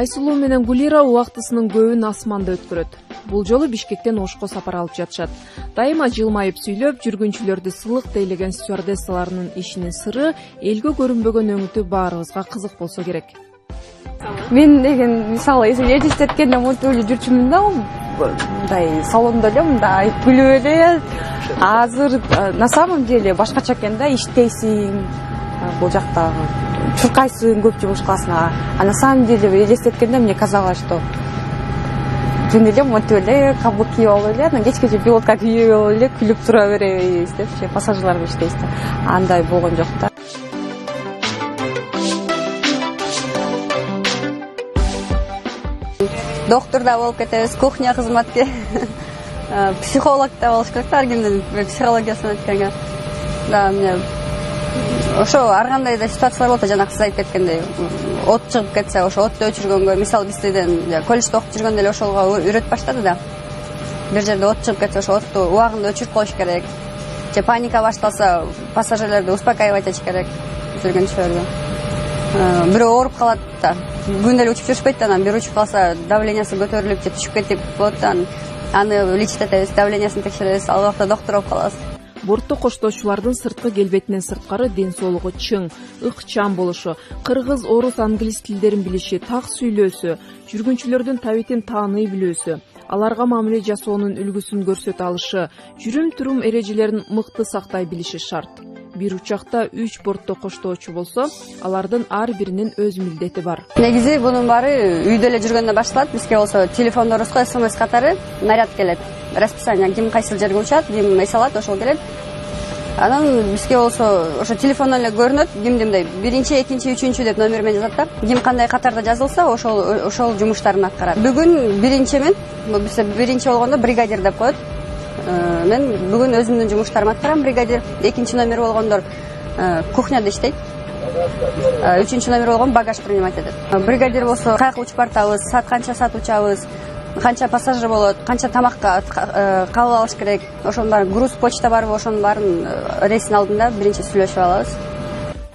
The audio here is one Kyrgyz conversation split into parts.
Айсулуу менен Гулира убактысынын көбүн асманда өткөрөт. Бул жолу Бишкектен Ошко сапар алып жатышат. Дайыма жылмайып сүйлөп, жүргүнчүлөрдү сылык тейлеген стюардессаларынын ишинин сыры элге көрүнбөгөн өңүтү баарыбызга кызык болсо керек. Мен деген мисалы эжестеткенде монтип эле жүрчүмүн да, мындай салондо эле мындай күлүп эле. Азыр на самом деле башкача экен да, иштейсиң, бул жакта чуркайсың, көп жумуш кыласың. А на самом деле элестеткенде мне казалось, что түн эле монтип эле каблук кийип алып эле, анан кечкече пилотка кийип алып эле күлүп тура беребиз депчи пассажирлар менен иштейбиз да. Андай болгон жок да. Доктор да болуп кетебиз, кухня кызматкер, психолог да болуш керек да, ар кимдин психологиясын өткөнгө. Да, мне ошо ар кандай да ситуациялар болот, жана сиз айтып кеткендей, от чыгып кетсе, ошо отту өчүргөнгө, мисалы бизден колледжде окуп жүргөндө эле ошого үйрөтүп баштады да. Бир жерде от чыгып кетсе, ошо отту убагында өчүрүп коюш керек. Же паника башталса, пассажирлерди успокаивать этиш керек, жүргүнчүлөрдү. Бирөө ооруп калат да, күн эле учуп жүрүшпөйт да, анан бир учуп калса, давлениясы көтөрүлүп же түшүп кетип болот да, аны лечить этебиз, давлениясын текшеребиз, ал убакта доктор болуп калабыз. Бортто коштоочулардын сырткы келбетинен сырткары ден соолугу чың, ыкчам болушу, кыргыз, орус, англис тилдерин билиши, так сүйлөөсү, жүргүнчүлөрдүн табитин тааный билүүсү, аларга мамиле жасоонун үлгүсүн көрсөтө алышы, жүрүм-турум эрежелерин мыкты сактай билиши шарт. Бир учакта 3 бортто коштоочу болсо, алардын ар биринин өз милдети бар. Негизи бунун баары үйдө эле жүргөндө башталат. Бизге болсо телефондорубузга СМС катары наряд келет. Расписание, ким кайсыл жерге учат, ким эс алат, ошол келет. Анан бизге болсо ошо телефондон эле көрүнөт, кимдин мындай 1-чи, 2-чи, 3-чү деп номер менен жазат да. Ким кандай катарда жазылса, ошол жумуштарын аткарат. Бүгүн 1-чимен, бизде 1-чи болгондо бригадир деп коет. Мен бүгүн өзүмдүн жумуштарымды аткарам, бригадир. 2-чи номер болгондор кухняда иштейт. 3-чү номер болгон багаж принимать этет. Бригадир болсо каяка учуп бартабыз, саат канча саат учабыз, канча пассажир болот, канча тамакка кабыл алыш керек, ошонун баарын, груз почта барбы, ошонун баарын рейстин алдында биринчи сүйлөшүп алабыз.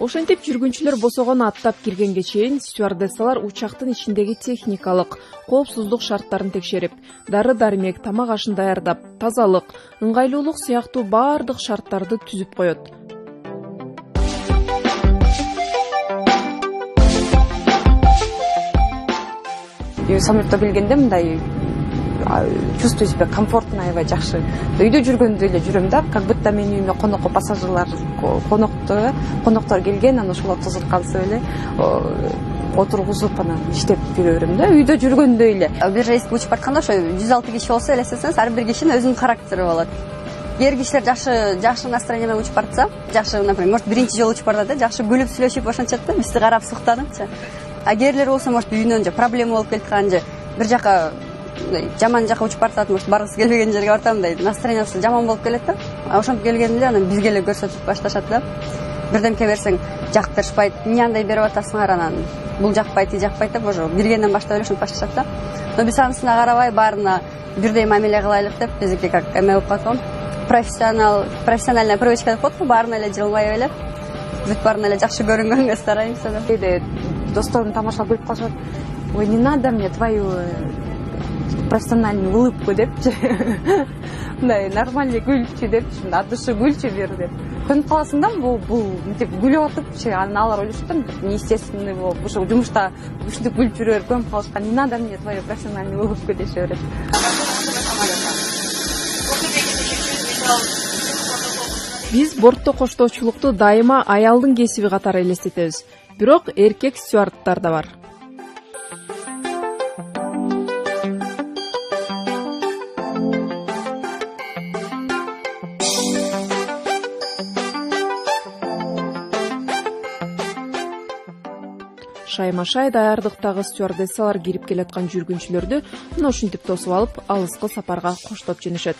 Ошентип жүргүнчүлөр босогон аттап киргенге чейин стюардессалар учактын ичиндеги техникалык, коопсуздук шарттарын текшерип, дары-дармек, тамак ашын даярдап, тазалык, ыңгайлуулук сыяктуу баардык шарттарды түзүп коет. Самолетто билгенде мындай чувствую себя комфортно, аябай жакшы. Үйдө жүргөндө эле жүрөм да, как будто менин үйүмө конокко пассажирлар, коноктор келген, анан ошолор тозуткансып эле отургузуп анан иштеп жүрө берем да, үйдө жүргөндө эле. Бир рейске учуп бартканда ошо 106 киши болсо, элестесеңиз, ар бир кишинин өзүнүн характери болот. Кээ бир кишилер жакшы настроение менен учуп барса, жакшы, например, может, биринчи жолу учуп барат да, жакшы күлүп сүйлөшүп ошентет да, бизди карап суктаныпчы. А кээ бирлер болсо, может, үйүнөн же проблема болуп келаткан же бир жака жаман жака учуп бартат, может, баргысы келбеген жерге бартам, мындай настроениясы жаман болуп келет да. Ошентип келгенде анан бизге эле көрсөтүп башташат да. Бирдемке берсең, жактырышпайт, эмне андай берип атасыңар, анан бул жакпайт, жакпайт деп ошо биргенден баштап эле ушинтип башташат да. Но биз анысына карабай баарына бирдей мамиле кылайлык деп, биздики как эме болуп калат го. Профессиональная привычка деп коет го, баарына эле жылмай эле, бүт баарына эле жакшы көрүнгөнгө стараемся да. Кээде досторум тамаша күлүп калышат. Ой, не надо мне твою профессиональную улыбку депчи. Мындай нормальный күлчү депчи, от души күлчү бир деп. Көнүп каласың да, бул мынтип күлүп атыпчы, анан алар ойлошот да, неестественный болуп, ошо жумушта ушинтип күлүп жүрө берип көнүп калышкан. Не надо мне твою профессиональную улыбку деше берет. Биз бортто коштоочулукту дайыма аялдын кесиби катары элестетебиз. Бирок эркек стюардтар да бар. Шайма-шай даярдыктагы стюардессалар кирип келаткан жүргүнчүлөрдү мына ушинтип тосуп алып, алыскы сапарга коштоп жөнөшөт.